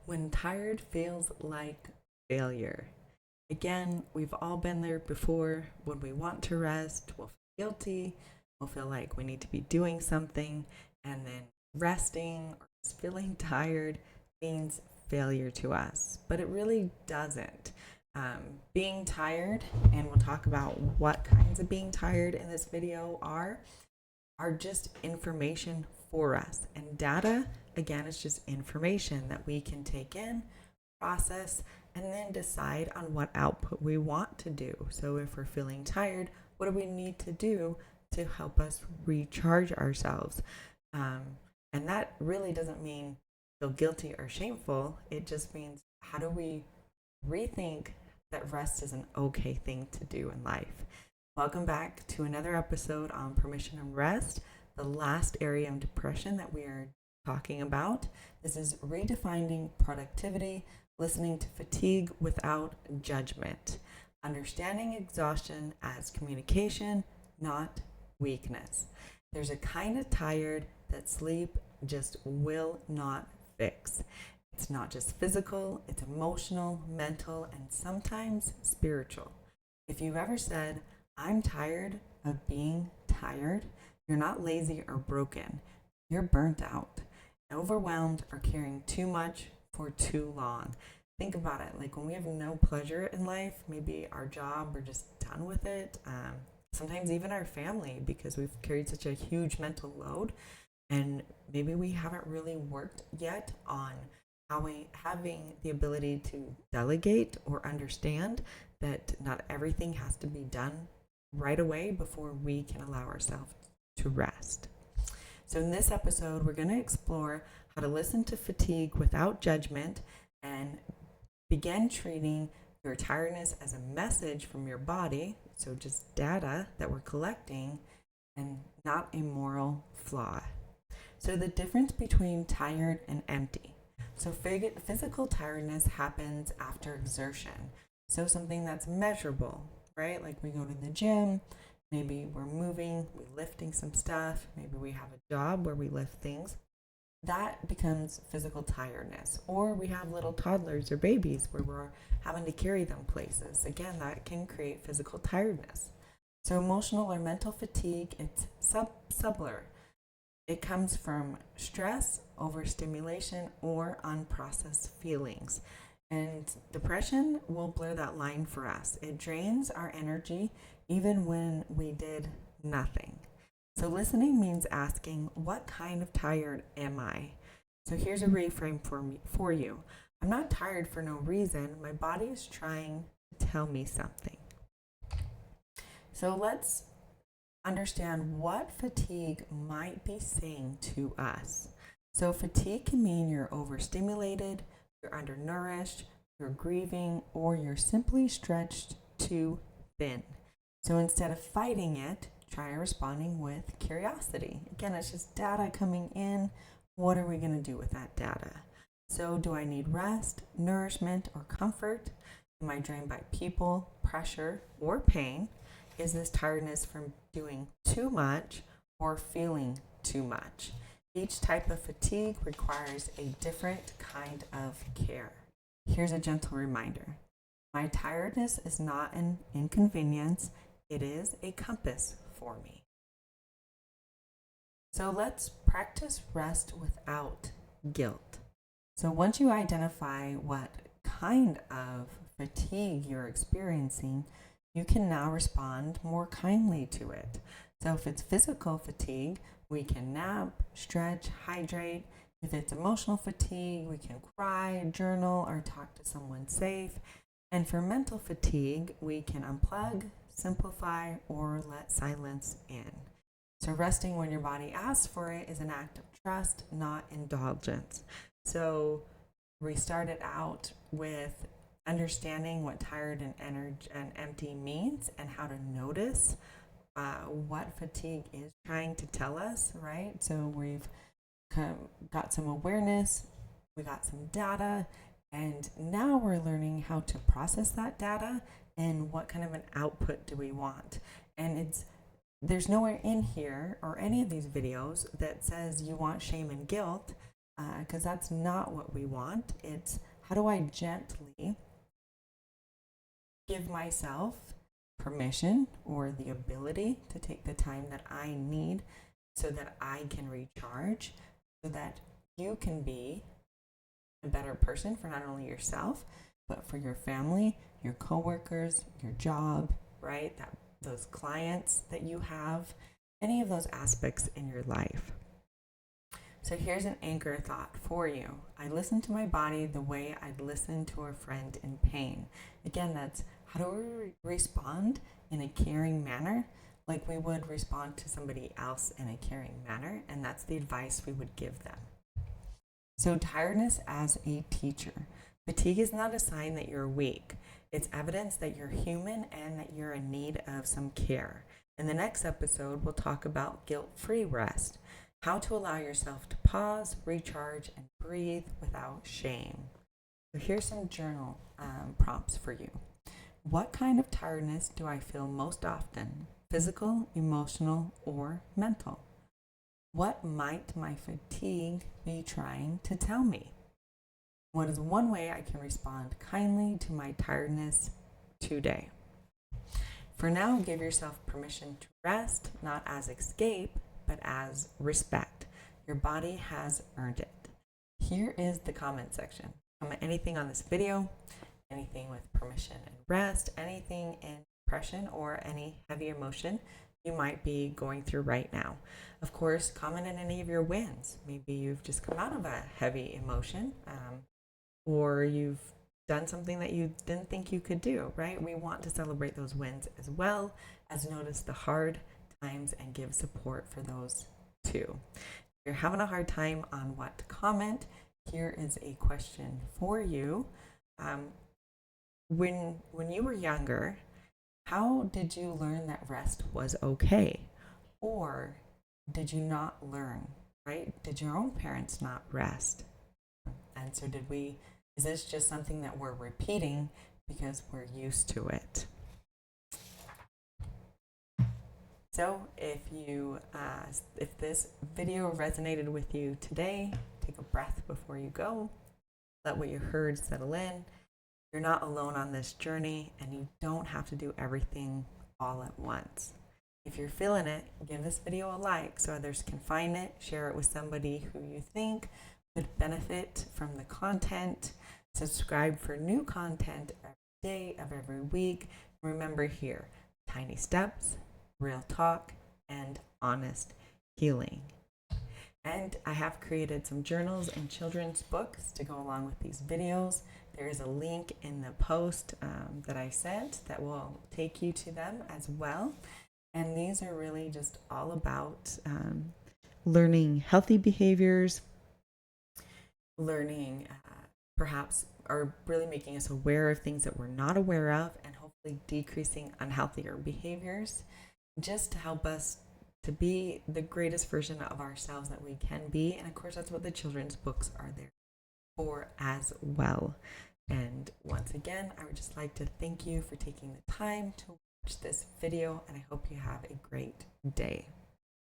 When tired feels like failure. Again, we've all been there before. When we want to rest, we'll feel guilty. We'll feel like we need to be doing something. And then resting or just feeling tired means failure to us. But it really doesn't. Being tired, and we'll talk about what kinds of being tired in this video are just information for us. And data, again, is just information that we can take in, process, and then decide on what output we want to do. So if we're feeling tired, what do we need to do to help us recharge ourselves? And that really doesn't mean feel guilty or shameful. It just means how do we rethink that rest is an okay thing to do in life. Welcome back to another episode on permission and rest, the last area of depression that we are talking about. This is redefining productivity, listening to fatigue without judgment, understanding exhaustion as communication, not weakness. There's a kind of tired that sleep just will not fix. It's not just physical, it's emotional, mental, and sometimes spiritual. If you've ever said, I'm tired of being tired, you're not lazy or broken. You're burnt out, overwhelmed, or carrying too much for too long. Think about it. Like when we have no pleasure in life, maybe our job, we're just done with it. Sometimes even our family, because we've carried such a huge mental load. And maybe we haven't really worked yet on having the ability to delegate or understand that not everything has to be done right away before we can allow ourselves to rest. So in this episode, we're going to explore how to listen to fatigue without judgment and begin treating your tiredness as a message from your body, so just data that we're collecting and not a moral flaw. So the difference between tired and empty. So physical tiredness happens after exertion. So something that's measurable, right? Like we go to the gym, maybe we're moving, we're lifting some stuff, maybe we have a job where we lift things. That becomes physical tiredness. Or we have little toddlers or babies where we're having to carry them places. Again, that can create physical tiredness. So emotional or mental fatigue, it's subtler. It comes from stress, overstimulation, or unprocessed feelings. And depression will blur that line for us. It drains our energy even when we did nothing. So listening means asking, what kind of tired am I? So here's a reframe for you. I'm not tired for no reason. My body is trying to tell me something. So let's understand what fatigue might be saying to us. So fatigue can mean you're overstimulated, you're undernourished, you're grieving, or you're simply stretched too thin. So instead of fighting it, try responding with curiosity. Again, it's just data coming in. What are we going to do with that data? So do I need rest, nourishment, or comfort? Am I drained by people, pressure, or pain? Is this tiredness from doing too much or feeling too much? Each type of fatigue requires a different kind of care. Here's a gentle reminder. My tiredness is not an inconvenience. It is a compass for me. So let's practice rest without guilt. So once you identify what kind of fatigue you're experiencing, you can now respond more kindly to it. So if it's physical fatigue, we can nap, stretch, hydrate. If it's emotional fatigue, we can cry, journal, or talk to someone safe. And for mental fatigue, we can unplug, simplify, or let silence in. So resting when your body asks for it is an act of trust, not indulgence. So we started out with understanding what tired and empty means and how to notice what fatigue is trying to tell us, right? So we've got some awareness, we got some data, and now we're learning how to process that data and what kind of an output do we want. And there's nowhere in here or any of these videos that says you want shame and guilt. because that's not what we want. It's how do I gently give myself permission or the ability to take the time that I need so that I can recharge, so that you can be a better person for not only yourself, but for your family, your coworkers, your job, right? That those clients that you have, any of those aspects in your life. So here's an anchor thought for you. I listen to my body the way I'd listen to a friend in pain. Again, that's how do we respond in a caring manner, like we would respond to somebody else in a caring manner, and that's the advice we would give them. So, tiredness as a teacher. Fatigue is not a sign that you're weak. It's evidence that you're human and that you're in need of some care. In the next episode, we'll talk about guilt-free rest, how to allow yourself to pause, recharge, and breathe without shame. So here's some journal prompts for you. What kind of tiredness do I feel most often? Physical, emotional, or mental? What might my fatigue be trying to tell me? What is one way I can respond kindly to my tiredness today? For now, give yourself permission to rest, not as escape, but as respect. Your body has earned it. Here is the comment section. Comment anything on this video, anything with permission and rest, anything in depression or any heavy emotion you might be going through right now. Of course, comment on any of your wins. Maybe you've just come out of a heavy emotion, or you've done something that you didn't think you could do, right? We want to celebrate those wins as well as notice the hard times and give support for those too. If you're having a hard time on what to comment, here is a question for you. When you were younger, how did you learn that rest was okay? Or did you not learn, right? Did your own parents not rest? And so is this just something that we're repeating because we're used to it? So if this video resonated with you today, take a breath before you go. Let what you heard settle in. You're not alone on this journey, and you don't have to do everything all at once. If you're feeling it, give this video a like so others can find it. Share it with somebody who you think would benefit from the content. Subscribe for new content every day of every week. Remember here, tiny steps, real talk, and honest healing. And I have created some journals and children's books to go along with these videos. There is a link in the post that I sent that will take you to them as well. And these are really just all about learning healthy behaviors, learning perhaps, or really making us aware of things that we're not aware of, and hopefully decreasing unhealthier behaviors, just to help us to be the greatest version of ourselves that we can be. And of course, that's what the children's books are there for as well. And once again, I would just like to thank you for taking the time to watch this video, and I hope you have a great day.